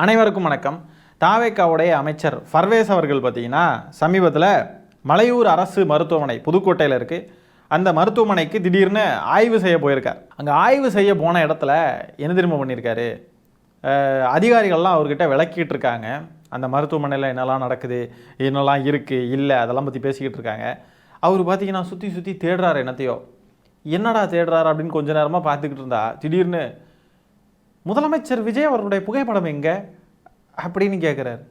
அனைவருக்கும் வணக்கம். தாவேக்காவுடைய அமைச்சர் ஃபர்வேஸ் அவர்கள் பார்த்தீங்கன்னா சமீபத்தில் மலையூர் அரசு மருத்துவமனை புதுக்கோட்டையில் இருக்குது. அந்த மருத்துவமனைக்கு திடீர்னு ஆய்வு செய்ய போயிருக்கார். அங்கே ஆய்வு செய்ய போன இடத்துல என்ன திரும்ப பண்ணியிருக்காரு, அதிகாரிகள்லாம் அவர்கிட்ட விளக்கிட்டு இருக்காங்க. அந்த மருத்துவமனையில் என்னெல்லாம் நடக்குது, என்னெல்லாம் இருக்குது, இல்லை அதெல்லாம் பற்றி பேசிக்கிட்டு இருக்காங்க. அவர் பார்த்தீங்கன்னா சுற்றி சுற்றி தேடுறாரு. என்னடா தேடுறாரு அப்படின்னு கொஞ்ச நேரமாக பார்த்துக்கிட்டு இருந்தா திடீர்னு முதலமைச்சர் விஜய் அவர்களுடைய புகைப்படம் எங்கே அப்படின்னு கேட்குறாரு.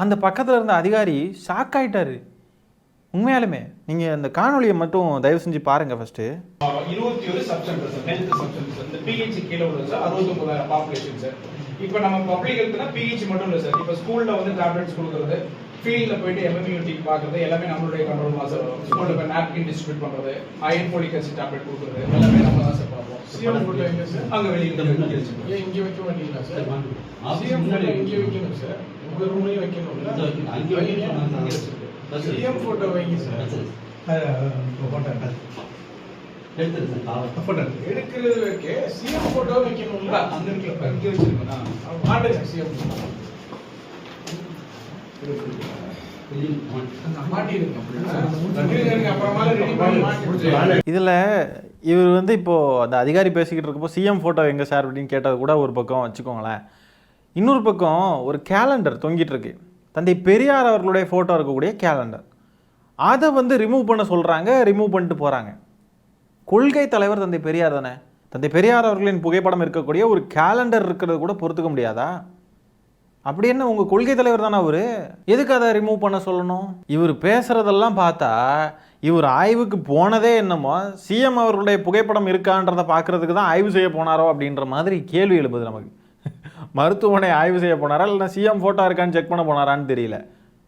அந்த பக்கத்தில் இருந்த அதிகாரி ஷாக் ஆகிட்டாரு. உண்மையாலுமே நீங்கள் அந்த காணொலியை மட்டும் தயவு செஞ்சு பாருங்கள். First 21 subcentre sir, health subcentre sir. இந்த பிஹெச் கீழே உள்ளது சார், 69,000 பாப்புலேஷன் சார். இப்போ நம்ம பப்ளிக் ஹெல்த்னா பிஹெச் மட்டும் இல்லை சார். இப்போ ஸ்கூலில் வந்து டேப்லெட்ஸ் கொடுக்குறது, ஃபீல்டில் போயிட்டு எம்எம்யூடி பார்க்குறது எல்லாமே நம்மளுடைய கண்ட்ரோல் தான் சார். ஸ்கூலில் இப்போ நாப்கின் டிஸ்ட்ரிபியூட் பண்ணுறது, அயன் ஃபோலிக் ஆசிட் டேப்லெட் கொடுக்குறது எல்லாமே நம்ம தான் சார் பார்ப்போம். சிஎம் ஃபோட்டோ எங்கே சார்? அங்கே வெளியே இங்கே வைக்க மாட்டீங்களா சார்? சிஎம் ஃபோட்டோ இங்கே வைக்கணும் சார், உங்கள் ரூம்லேயும் வைக்கணும்ல. சிஎம் ஃபோட்டோ வைங்க சார். எடுக்கிறது வைக்க சிஎம் ஃபோட்டோ வைக்கணும்ல. அங்கே இருக்கல, இங்கே வச்சிருக்கேன் மாட்டேன் சிஎம் இதில் இவர் வந்து இப்போது அந்த அதிகாரி பேசிக்கிட்டு இருக்கப்போ சிஎம் ஃபோட்டோ எங்கே சார் அப்படின்னு கேட்டது கூட ஒரு பக்கம் வச்சுக்கோங்களேன். இன்னொரு பக்கம் ஒரு கேலண்டர் தொங்கிட்டு இருக்கு, தந்தை பெரியார் அவர்களுடைய ஃபோட்டோ இருக்கக்கூடிய கேலண்டர். அதை வந்து ரிமூவ் பண்ண சொல்கிறாங்க, ரிமூவ் பண்ணிட்டு போகிறாங்க. கொள்கை தலைவர் தந்தை பெரியார் தானே. தந்தை பெரியார் அவர்களின் புகைப்படம் இருக்கக்கூடிய ஒரு கேலண்டர் இருக்கிறது கூட பொறுத்துக்க முடியாதா? அப்படி என்ன உங்கள் கொள்கை தலைவர் தானே அவர், எதுக்கு அதை ரிமூவ் பண்ண சொல்லணும்? இவர் பேசுகிறதெல்லாம் பார்த்தா இவர் ஆய்வுக்கு போனதே என்னமோ சிஎம் அவர்களுடைய புகைப்படம் இருக்கான்றதை பார்க்குறதுக்கு தான் ஆய்வு செய்ய போனாரோ அப்படின்ற மாதிரி கேள்வி எழுப்புது நமக்கு. மருத்துவமனை ஆய்வு செய்ய போனாரா இல்லைன்னா சிஎம் ஃபோட்டோ இருக்கான்னு செக் பண்ண போனாரான்னு தெரியல.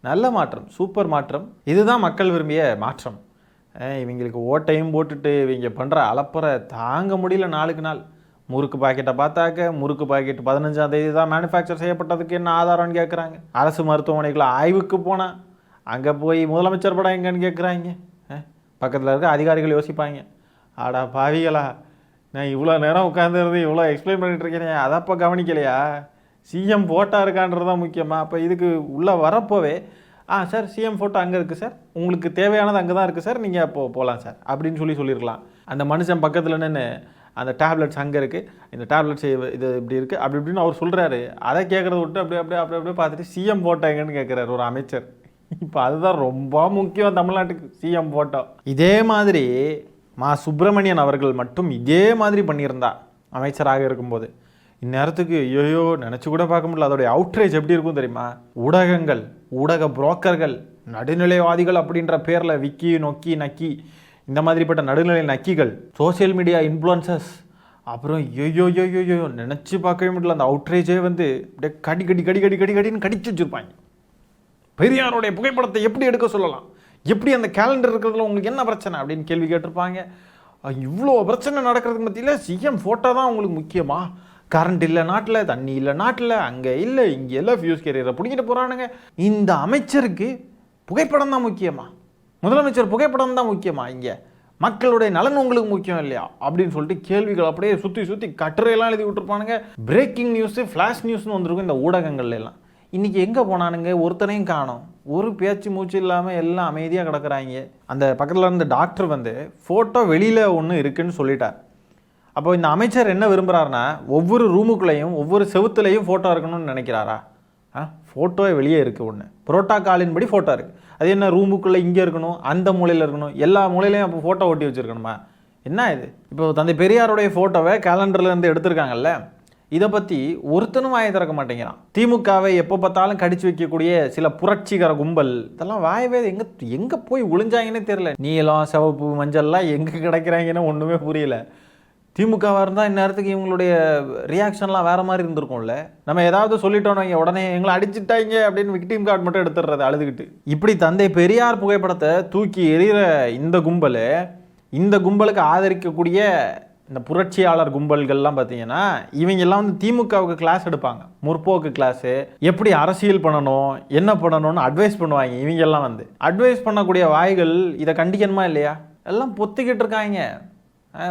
நல்ல மாற்றம், சூப்பர் மாற்றம். இதுதான் மக்கள் விரும்பிய மாற்றம். இவங்களுக்கு ஓட்டையும் போட்டுட்டு இவங்க பண்ணுற அலப்பறை தாங்க முடியல. நாளுக்கு நாள் முறுக்கு பாக்கெட்டை பார்த்தாக்க முறுக்கு பாக்கெட் 15ஆம் தேதி தான் மேனுஃபேக்சர் செய்யப்பட்டதுக்கு என்ன ஆதாரம்னு கேட்குறாங்க. அரசு மருத்துவமனைக்குள்ள ஆய்வுக்கு போனால் அங்கே போய் முதலமைச்சர் படம் எங்கன்னு கேட்குறாங்க. பக்கத்தில் இருக்க அதிகாரிகள் யோசிப்பாங்க, ஆடா பாவிகளா, நான் இவ்வளோ நேரம் உட்காந்துருந்து இவ்வளோ எக்ஸ்பிளைன் பண்ணிட்டு இருக்கேன், அதப்போ கவனிக்கலையா? சிஎம் ஃபோட்டோ இருக்கான்றது தான் முக்கியமாக. அப்போ இதுக்கு உள்ளே வரப்போவே சார் சிஎம் ஃபோட்டோ அங்கே இருக்குது சார், உங்களுக்கு தேவையானது அங்கே தான் இருக்குது சார், நீங்கள் அப்போது போகலாம் சார் அப்படின்னு சொல்லியிருக்கலாம். அந்த மனுஷன் பக்கத்தில் நின்று அந்த டேப்லெட்ஸ் அங்கே இருக்குது, இந்த டேப்லெட்ஸ் இது இப்படி இருக்குது அப்படி இப்படின்னு அவர் சொல்கிறாரு. அதை கேட்குறத விட்டு அப்படியே பார்த்துட்டு சிஎம் ஃபோட்டோ எங்கன்னு கேட்குறாரு ஒரு அமைச்சர். இப்போ அதுதான் ரொம்ப முக்கியம் தமிழ்நாட்டுக்கு, சிஎம் ஃபோட்டோ. இதே மாதிரி மா சுப்பிரமணியன் அவர்கள் மட்டும் இதே மாதிரி பண்ணியிருந்தா அமைச்சராக இருக்கும்போது இந்நேரத்துக்கு ஐயோ நினச்சி கூட பார்க்க முடியல. அதோடைய அவுட்ரேஜ் எப்படி இருக்கும் தெரியுமா? ஊடகங்கள், ஊடக புரோக்கர்கள், நடுநிலைவாதிகள் அப்படின்ற பேரில் விக்கி நொக்கி நக்கி இந்த மாதிரிப்பட்ட நடுநிலை நக்கிகள், சோசியல் மீடியா இன்ஃப்ளூயன்சர்ஸ், அப்புறம் ஐயோ நினச்சி பார்க்கவே முடியல. அந்த அவுட்ரேஜே வந்து அப்படியே கடின்னு கடிச்சு வச்சுருப்பாங்க. பெரியாருடைய புகைப்படத்தை எப்படி எடுக்க சொல்லலாம், எப்படி அந்த கேலண்டர் இருக்கிறதுல உங்களுக்கு என்ன பிரச்சனை அப்படின்னு கேள்வி கேட்டிருப்பாங்க. இவ்வளோ பிரச்சனை நடக்கிறதுக்கு மத்தியில் சிஎம் ஃபோட்டோ தான் உங்களுக்கு முக்கியமா? கரண்ட் இல்லை நாட்டில், தண்ணி இல்லை நாட்டில், அங்கே இல்லை இங்கே எல்லாம் ஃபியூஸ் கேரியரை பிடிக்கிட்டு போகிறானுங்க. இந்த அமைச்சருக்கு புகைப்படம் தான் முக்கியமா? முதலமைச்சர் புகைப்படம் தான் முக்கியமா? இங்கே மக்களுடைய நலன் உங்களுக்கு முக்கியம் இல்லையா அப்படின்னு சொல்லிட்டு கேள்விகள் அப்படியே சுற்றி கட்டுரையெல்லாம் எழுதி விட்டுருப்பானுங்க. பிரேக்கிங் நியூஸு, ஃப்ளாஷ் நியூஸ்னு வந்துருக்கும் இந்த ஊடகங்கள்ல எல்லாம். இன்றைக்கி எங்கே போனானுங்க? ஒருத்தனையும் காணோம். ஒரு பேச்சு மூச்சு இல்லாமல் எல்லாம் அமைதியாக கிடக்குறாங்க. அந்த பக்கத்தில் இருந்த டாக்டர் வந்து ஃபோட்டோ வெளியில் ஒன்று இருக்குன்னு சொல்லிட்டார். அப்போ இந்த அமைச்சர் என்ன விரும்புகிறாருன்னா ஒவ்வொரு ரூமுக்குள்ளேயும் ஒவ்வொரு செவுத்துலேயும் ஃபோட்டோ இருக்கணும்னு நினைக்கிறாரா? ஃபோட்டோவே வெளியே இருக்குது ஒன்று, புரோட்டோகாலின் படி ஃபோட்டோ இருக்குது. அது என்ன ரூமுக்குள்ளே இங்கே இருக்கணும், அந்த மூலையில் இருக்கணும், எல்லா மூலையிலையும் அப்போ ஃபோட்டோ ஒட்டி வச்சுருக்கணுமா? என்ன இது? இப்போ தந்தை பெரியாருடைய ஃபோட்டோவை கேலண்டர்லேருந்து எடுத்திருக்காங்கல்ல, இதை பற்றி ஒருத்தனும் வாயை திறக்க மாட்டேங்கிறான். திமுகவை எப்போ பார்த்தாலும் கடிச்சு வைக்கக்கூடிய சில புரட்சிகர கும்பல் இதெல்லாம் வாயவே எங்கே போய் ஒளிஞ்சாங்கன்னே தெரியல. நீலம், சிவப்பு, மஞ்சள்லாம் எங்கே கிடைக்கிறாங்கன்னு ஒன்றுமே புரியல. திமுகவாக இருந்தால் இந்நேரத்துக்கு இவங்களுடைய ரியாக்ஷன்லாம் வேறு மாதிரி இருந்திருக்கும்ல. நம்ம ஏதாவது சொல்லிட்டோன்னு வைங்க, உடனே எங்களை அடிச்சுட்டாங்க அப்படின்னு விக்டிம் கார்டு மட்டும் எடுத்துடுறது அழுதுகிட்டு. இப்படி தந்தை பெரியார் புகைப்படத்தை தூக்கி எறிகிற இந்த கும்பலுக்கு ஆதரிக்கக்கூடிய இந்த புரட்சியாளர் கும்பல்கள்லாம் பார்த்தீங்கன்னா இவங்கெல்லாம் வந்து திமுகவுக்கு கிளாஸ் எடுப்பாங்க, முற்போக்கு கிளாஸு. எப்படி அரசியல் பண்ணணும், என்ன பண்ணணும்னு அட்வைஸ் பண்ணுவாங்க. இவங்கெல்லாம் வந்து அட்வைஸ் பண்ணக்கூடிய வாய்கள் இதை கண்டிக்கணுமா இல்லையா? எல்லாம் பொத்திக்கிட்டு இருக்காங்க.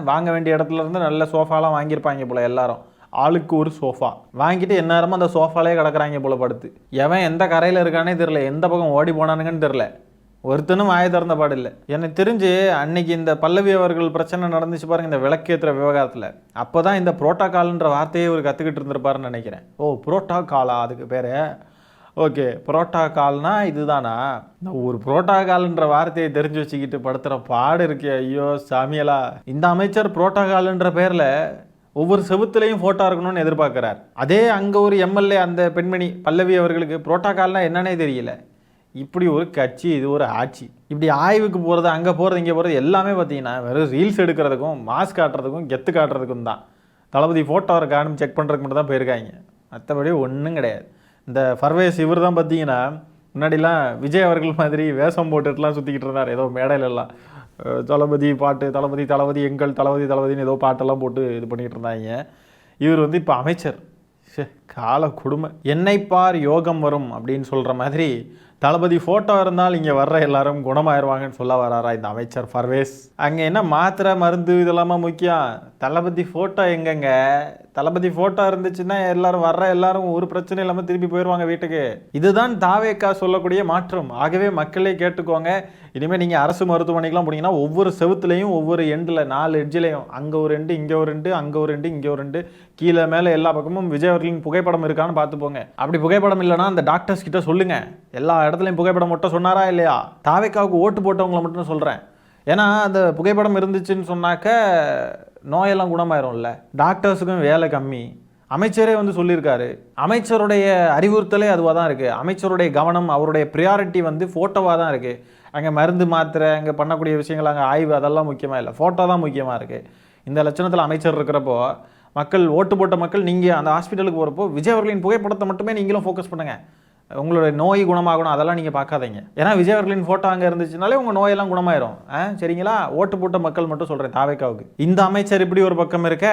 வாங்க வேண்டிய இடத்துல இருந்து நல்ல சோஃபாலாம் வாங்கியிருப்பாங்க போல எல்லாரும். ஆளுக்கு ஒரு சோஃபா வாங்கிட்டு எந்நேரமும் அந்த சோஃபாலே கிடக்குறாங்க போல படுத்து. எவன் எந்த கரையில் இருக்கானே தெரில, எந்த பக்கம் ஓடி போனானுங்கன்னு தெரில. ஒருத்தனும் வாய திறந்த பாடு இல்லை. எனக்கு தெரிஞ்சு அன்னைக்கு இந்த பல்லவி அவர்கள் பிரச்சனை நடந்துச்சு பாருங்க, இந்த விளக்கேற்றுற விவகாரத்தில். அப்போ தான் இந்த புரோட்டோகால்ன்ற வார்த்தையை இவர் கற்றுக்கிட்டு இருந்திருப்பாருன்னு நினைக்கிறேன். ஓ புரோட்டோகாலா அதுக்கு பேர்? ஓகே, புரோட்டோகால்னா இதுதானா? இந்த ஒரு புரோட்டோகால்ன்ற வார்த்தையை தெரிஞ்சு வச்சுக்கிட்டு படுத்துகிற பாடு இருக்கே, ஐயோ சாமியலா. இந்த அமைச்சர் புரோட்டோகால்ன்ற பேரில் ஒவ்வொரு செவுத்துலையும் ஃபோட்டோ இருக்கணும்னு எதிர்பார்க்குறார். அதே அங்கே ஒரு எம்எல்ஏ அந்த பெண்மணி பல்லவி அவர்களுக்கு புரோட்டோகால்னால் என்னன்னே தெரியல. இப்படி ஒரு கட்சி, இது ஒரு ஆட்சி. இப்படி ஆய்வுக்கு போகிறது, அங்கே போகிறது, இங்கே போகிறது எல்லாமே பார்த்தீங்கன்னா வெறும் ரீல்ஸ் எடுக்கிறதுக்கும் மாஸ் காட்டுறதுக்கும் கெத்து காட்டுறதுக்கும் தான். தளபதி ஃபோட்டோ இருக்கான்னு செக் பண்ணுறதுக்கு மட்டும் தான் போயிருக்காங்க. மற்றபடி ஒன்றும் கிடையாது. இந்த பர்வேஸ் இவர் தான் பார்த்தீங்கன்னா முன்னாடிலாம் விஜய் அவர்கள் மாதிரி வேஷம் போட்டுட்டுலாம் சுற்றிக்கிட்டு இருந்தார். ஏதோ மேடையிலெல்லாம் தளபதி பாட்டு, தளபதி தளபதி எங்கள் தளபதி தளபதினு ஏதோ பாட்டெல்லாம் போட்டு இது பண்ணிக்கிட்டு இருந்தாங்க. இவர் வந்து இப்போ அமைச்சர். கால கொடுமை. என்னை பார் யோகம் வரும் அப்படின்னு சொல்கிற மாதிரி தளபதி ஃபோட்டோ இருந்தால் இங்கே வர்ற எல்லாரும் குணமாயிருவாங்கன்னு சொல்ல வராரா இந்த அமைச்சர் பர்வேஸ். அங்கே என்ன மாத்திரை மருந்து இதெல்லாமா முக்கியம்? தளபதி ஃபோட்டோ எங்கங்க? தளபதி ஃபோட்டோ இருந்துச்சுன்னா எல்லாரும் வர்ற எல்லாரும் ஒரு பிரச்சனை இல்லாமல் திருப்பி போயிடுவாங்க வீட்டுக்கு. இதுதான் தாவேக்கா சொல்லக்கூடிய மாற்றம். ஆகவே மக்களே கேட்டுக்கோங்க. இனிமேல் நீங்கள் அரசு மருத்துவமனைக்கெலாம் போனீங்கன்னா ஒவ்வொரு செவுத்துலையும் ஒவ்வொரு எண்டில் 4 எட்ஜிலையும் அங்கே ஒரு எண்டு, இங்கே ஒரு எண்டு, அங்கே ஒரு எண்டு, இங்கே ஒரு எண்டு, கீழே மேலே எல்லா பக்கமும் விஜய் அவர்களின் புகைப்படம் இருக்கான்னு பார்த்துப்போங்க. அப்படி புகைப்படம் இல்லைன்னா அந்த டாக்டர்ஸ் கிட்ட சொல்லுங்க. எல்லா இடத்துலையும் புகைப்படம் மட்டும் சொன்னாரா இல்லையா? தாவேக்காவுக்கு ஓட்டு போட்டவங்களை மட்டும் சொல்கிறேன். ஏன்னா அந்த புகைப்படம் இருந்துச்சுன்னு சொன்னாக்க நோயெல்லாம் குணமாயிரும்ல. டாக்டர்ஸுக்கும் வேலை கம்மி. அமைச்சரே வந்து சொல்லியிருக்காரு. அமைச்சருடைய அறிவுறுத்தலே அதுவாக தான் இருக்குது. அமைச்சருடைய கவனம், அவருடைய ப்ரியாரிட்டி வந்து ஃபோட்டோவாக தான் இருக்குது. அங்கே மருந்து மாத்திரை, அங்கே பண்ணக்கூடிய விஷயங்கள், அங்கே ஆய்வு அதெல்லாம் முக்கியமாக இல்லை, ஃபோட்டோ தான் முக்கியமாக இருக்குது. இந்த லட்சணத்தில் அமைச்சர் இருக்கிறப்போ மக்கள், ஓட்டு போட்ட மக்கள், நீங்கள் அந்த ஹாஸ்பிட்டலுக்கு போகிறப்போ விஜய் அவர்களின் புகைப்படத்தை மட்டுமே நீங்களும் ஃபோக்கஸ் பண்ணுங்கள். உங்களுடைய நோய் குணமாகணும் அதெல்லாம் நீங்கள் பார்க்காதீங்க. ஏன்னா விஜய் அவர்களின் ஃபோட்டோ அங்கே இருந்துச்சுனாலே உங்கள் நோயெல்லாம் குணமாயிரும். சரிங்களா? ஓட்டு போட்ட மக்கள் மட்டும் சொல்கிறேன் தாவேக்காவுக்கு. இந்த அமைச்சர் இப்படி ஒரு பக்கம் இருக்க,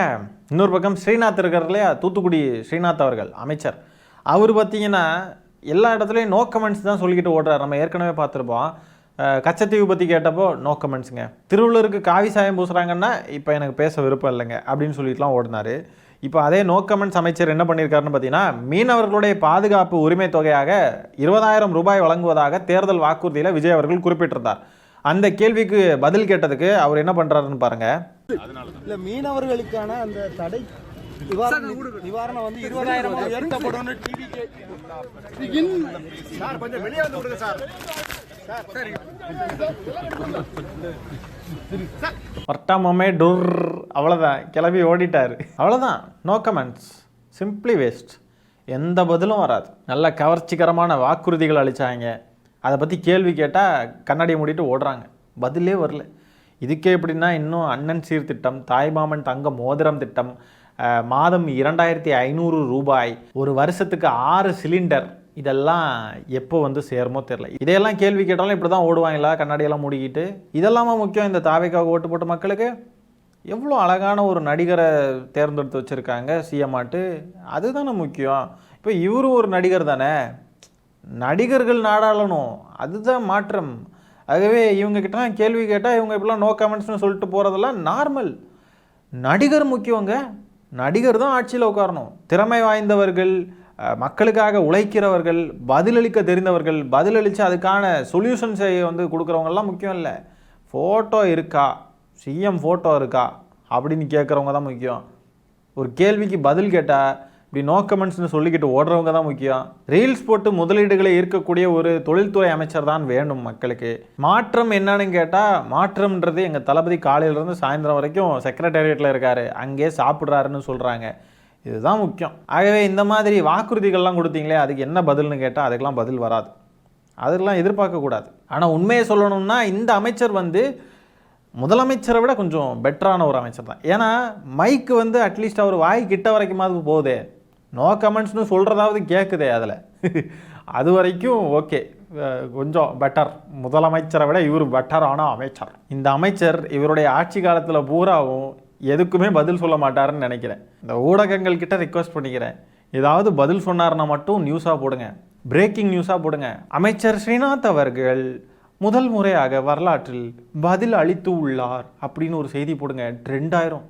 இன்னொரு பக்கம் ஸ்ரீநாத் இருக்கார் இல்லையா, தூத்துக்குடி ஸ்ரீநாத் அவர்கள் அமைச்சர். அவர் பார்த்தீங்கன்னா எல்லா இடத்துலையும் நோ கமெண்ட்ஸ் தான் சொல்லிக்கிட்டு ஓடுறார். நம்ம ஏற்கனவே பார்த்துருப்போம். கச்சத்தீவு பற்றி கேட்டப்போ நோ கமெண்ட்ஸுங்க. திருவள்ளூருக்கு காவி சாயம் பூசுகிறாங்கன்னா இப்போ எனக்கு பேச விருப்பம் இல்லைங்க அப்படின்னு சொல்லிட்டுலாம் ஓடினார். இப்போ அதே நோ கமெண்ட்ஸ் அமைச்சர் என்ன பண்ணியிருக்காருன்னு பார்த்தீங்கன்னா, மீனவர்களுடைய பாதுகாப்பு உரிமை தொகையாக 20,000 ரூபாய் வழங்குவதாக தேர்தல் வாக்குறுதியில் விஜய் அவர்கள் குறிப்பிட்டிருந்தார். அந்த கேள்விக்கு பதில் கேட்டதுக்கு அவர் என்ன பண்ணுறாருன்னு பாருங்க. இல்லை, மீனவர்களுக்கான அந்த தடை நிவாரணம் வந்து 20,000 உயர்த்தப்படும். சார் கொஞ்சம் வெளியே வந்து விடுங்க சார். பட்டாமே டொர், அவ்வளோதான், கிளம்பி ஓடிட்டார். அவ்வளோதான், நோ கமெண்ட்ஸ், சிம்பிளி வேஸ்ட். எந்த பதிலும் வராது. நல்ல கவர்ச்சிகரமான வாக்குறுதிகள் அளித்தாங்க. அதை பற்றி கேள்வி கேட்டால் கண்ணாடியை மூடிட்டு ஓடுறாங்க, பதிலே வரல. இதுக்கே எப்படின்னா இன்னும் அண்ணன் சீர்திட்டம், தாய்மாமன் தங்க மோதிரம் திட்டம், மாதம் 2,500 ரூபாய், ஒரு வருஷத்துக்கு 6 சிலிண்டர், இதெல்லாம் எப்போ வந்து சேருமோ தெரில. இதையெல்லாம் கேள்வி கேட்டாலும் இப்படி தான் ஓடுவாங்களா கண்ணாடியெல்லாம் மூடிக்கிட்டு? இதெல்லாமா முக்கியம் இந்த தாவேக்காவுக்கு ஓட்டு போட்ட மக்களுக்கு? எவ்வளோ அழகான ஒரு நடிகரை தேர்ந்தெடுத்து வச்சுருக்காங்க சிஎம் ஆட்டு, அதுதானே முக்கியம். இப்போ இவரும் ஒரு நடிகர் தானே, நடிகர்கள் நாடாளணும், அதுதான் மாற்றம். ஆகவே இவங்ககிட்ட கேள்வி கேட்டால் இவங்க இப்படிலாம் நோ கமெண்ட்ஸ்னு சொல்லிட்டு போகிறதெல்லாம் நார்மல். நடிகர் முக்கியங்க, நடிகர் தான் ஆட்சியில் உட்காரணும். திறமை வாய்ந்தவர்கள், மக்களுக்காக உழைக்கிறவர்கள், பதிலளிக்க தெரிந்தவர்கள், பதிலளித்து அதுக்கான சொல்யூஷன்ஸை வந்து கொடுக்குறவங்கெல்லாம் முக்கியம் இல்லை. ஃபோட்டோ இருக்கா, சிஎம் ஃபோட்டோ இருக்கா அப்படின்னு கேட்குறவங்க தான் முக்கியம். ஒரு கேள்விக்கு பதில் கேட்டால் இப்படி நோ கமெண்ட்ஸ்னு சொல்லிக்கிட்டு ஓடுறவங்க தான் முக்கியம். ரீல்ஸ் போட்டு முதலீடுகளை ஈர்க்கக்கூடிய ஒரு தொழில்துறை அமைச்சர் தான் வேணும் மக்களுக்கு. மாற்றம் என்னன்னு கேட்டால், மாற்றம்ன்றது எங்கள் தளபதி காலையிலேருந்து சாயந்தரம் வரைக்கும் செக்ரட்டேரியட்டில் இருக்கார், அங்கேயே சாப்பிட்றாருன்னு சொல்கிறாங்க. இதுதான் முக்கியம். ஆகவே இந்த மாதிரி வாக்குறுதிகள்லாம் கொடுத்தீங்களே, அதுக்கு என்ன பதில்னு கேட்டால் அதுக்கெல்லாம் பதில் வராது. அதெல்லாம் எதிர்பார்க்கக்கூடாது. ஆனால் உண்மையை சொல்லணும்னா இந்த அமைச்சர் வந்து முதலமைச்சரை விட கொஞ்சம் பெட்டரான ஒரு அமைச்சர் தான். ஏன்னா மைக்கு வந்து அட்லீஸ்ட் அவர் வாய் கிட்ட வரைக்குமாவது போகுதே, நோ கமெண்ட்ஸ்னு சொல்கிறதாவது கேட்குதே அதில், அது வரைக்கும் ஓகே, கொஞ்சம் பெட்டர். முதலமைச்சரை விட இவர் பெட்டரான அமைச்சர். இந்த அமைச்சர் இவருடைய ஆட்சி காலத்தில் பூராவும் எதுக்குமே பதில் சொல்ல மாட்டாருன்னு நினைக்கிறேன். இந்த ஊடகங்கள் கிட்ட ரிக்வெஸ்ட் பண்ணிக்கிறேன், ஏதாவது பதில் சொன்னார்னா மட்டும் நியூஸாக போடுங்க, பிரேக்கிங் நியூஸாக போடுங்க. அமைச்சர் ஸ்ரீநாத் அவர்கள் முதல் முறையாக வரலாற்றில் பதில் அளித்து உள்ளார் அப்படின்னு ஒரு செய்தி போடுங்க, ட்ரெண்ட் ஆயிரும்.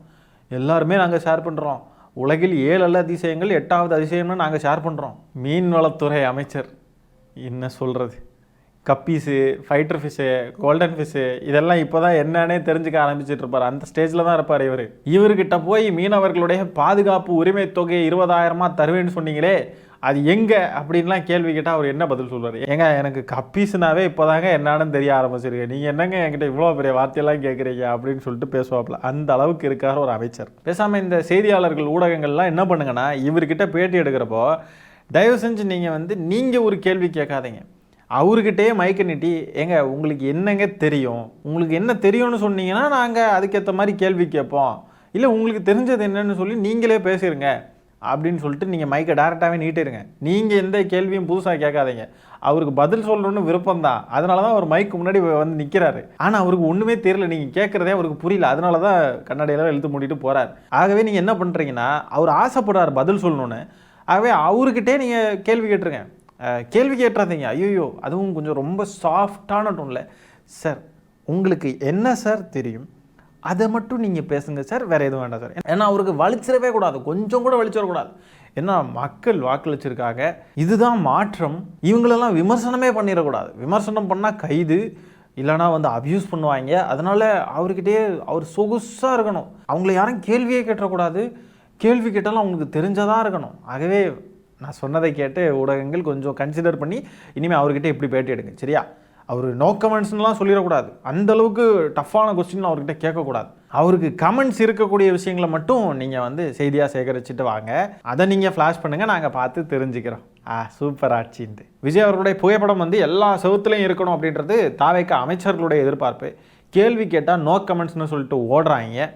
எல்லாருமே நாங்கள் ஷேர் பண்ணுறோம், உலகில் 7 அதிசயங்கள் 8வது அதிசயம்னு நாங்கள் ஷேர் பண்ணுறோம். மீன்வளத்துறை அமைச்சர் என்ன சொல்கிறது, guppies, fighter fish, golden fish இதெல்லாம் இப்போ தான் என்னன்னே தெரிஞ்சுக்க ஆரம்பிச்சிட்டு இருப்பார். அந்த ஸ்டேஜில் தான் இருப்பார் இவர். இவர்கிட்ட போய் மீனவர்களுடைய பாதுகாப்பு உரிமை தொகையை 20,000 தருவேன்னு சொன்னீங்களே, அது எங்கே அப்படின்லாம் கேள்வி கேட்டால் அவர் என்ன பதில் சொல்வார்? ஏங்க எனக்கு கப்பீஸுனாவே இப்போதாங்க என்னன்னு தெரிய ஆரம்பிச்சிருக்கு, நீங்கள் என்னங்க என்கிட்ட இவ்வளோ பெரிய வார்த்தையெல்லாம் கேட்குறீங்க அப்படின்னு சொல்லிட்டு பேசுவாப்பில். அந்த அளவுக்கு இருக்கார் ஒரு அமைச்சர். பேசாமல் இந்த செய்தியாளர்கள் ஊடகங்கள்லாம் என்ன பண்ணுங்கன்னா, இவர்கிட்ட பேட்டி எடுக்கிறப்போ தயவு செஞ்சு நீங்கள் ஒரு கேள்வி கேட்காதீங்க, அவர்கிட்டயே மைக்க நீட்டி ஏங்க உங்களுக்கு என்னங்க தெரியும், உங்களுக்கு என்ன தெரியும்னு சொன்னீங்கன்னா நாங்கள் அதுக்கேற்ற மாதிரி கேள்வி கேட்போம், இல்லை உங்களுக்கு தெரிஞ்சது என்னன்னு சொல்லி நீங்களே பேசிடுங்க அப்படின்னு சொல்லிட்டு நீங்கள் மைக்கை டேரெக்டாகவே நீட்டிருங்க. நீங்கள் எந்த கேள்வியும் புதுசாக கேட்காதீங்க. அவருக்கு பதில் சொல்லணும்னு விருப்பம் தான், அதனால தான் அவர் மைக்கு முன்னாடி வந்து நிற்கிறாரு. ஆனால் அவருக்கு ஒன்றுமே தெரியல, நீங்கள் கேட்குறதே அவருக்கு புரியல, அதனால தான் கண்ணாடியெல்லாம் இழுத்து மூடிட்டு போகிறார். ஆகவே நீங்கள் என்ன பண்ணுறீங்கன்னா, அவர் ஆசைப்படுறார் பதில் சொல்லணுன்னு, ஆகவே அவர்கிட்டே நீங்கள் கேள்வி கேட்டுருங்க. கேள்வி கேட்டுறாதீங்க, ஐயோ அதுவும் கொஞ்சம் ரொம்ப சாஃப்டான டோனில், சார் உங்களுக்கு என்ன சார் தெரியும் அதை மட்டும் நீங்கள் பேசுங்க சார், வேறு எதுவும் வேண்டாம் சார். ஏன்னா அவருக்கு வலிச்சிடவே கூடாது, கொஞ்சம் கூட வலிச்சிடக்கூடாது. ஏன்னா மக்கள் வாக்களிச்சிருக்காங்க, இதுதான் மாற்றம். இவங்களெல்லாம் விமர்சனமே பண்ணிடக்கூடாது. விமர்சனம் பண்ணால் கைது, இல்லைனா அப்யூஸ் பண்ணுவாங்க. அதனால் அவர்கிட்டயே அவர் சொகுசாக இருக்கணும். அவங்கள யாரும் கேள்வியே கேட்டக்கூடாது, கேள்வி கேட்டாலும் அவங்களுக்கு தெரிஞ்சதாக இருக்கணும். ஆகவே நான் சொன்னதை கேட்டு ஊடகங்கள் கொஞ்சம் கன்சிடர் பண்ணி இனிமேல் அவர்கிட்ட எப்படி பேட்டி எடுங்க, சரியா? அவர் நோ கமெண்ட்ஸ்லாம் சொல்லிடக்கூடாது, அந்தளவுக்கு டஃப்பான கொஸ்டின் அவர்கிட்ட கேட்கக்கூடாது. அவருக்கு கமெண்ட்ஸ் இருக்கக்கூடிய விஷயங்களை மட்டும் நீங்கள் செய்தியாக சேகரிச்சுட்டு வாங்க, அதை நீங்கள் ஃப்ளாஷ் பண்ணுங்கள், நாங்கள் பார்த்து தெரிஞ்சுக்கிறோம். சூப்பர் ஆட்சின்ட்டு. விஜய் அவர்களுடைய புகைப்படம் எல்லா செவத்துலையும் இருக்கணும் அப்படின்றது தாவேக அமைச்சர்களுடைய எதிர்பார்ப்பு. கேள்வி கேட்டால் நோ கமெண்ட்ஸ்னு சொல்லிட்டு ஓடுறாங்க.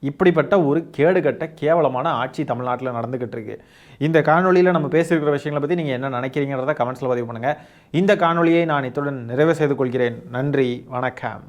இப்படிப்பட்ட ஒரு கேடுகட்ட கேவலமான ஆட்சி தமிழ்நாட்டில் நடந்துக்கிட்டு இருக்கு. இந்த காணொலியில் நம்ம பேசியிருக்கிற விஷயங்களை பற்றி நீங்கள் என்ன நினைக்கிறீங்கிறத கமெண்ட்ஸில் பதிவு பண்ணுங்கள். இந்த காணொலியை நான் இத்துடன் நிறைவு செய்து கொள்கிறேன். நன்றி, வணக்கம்.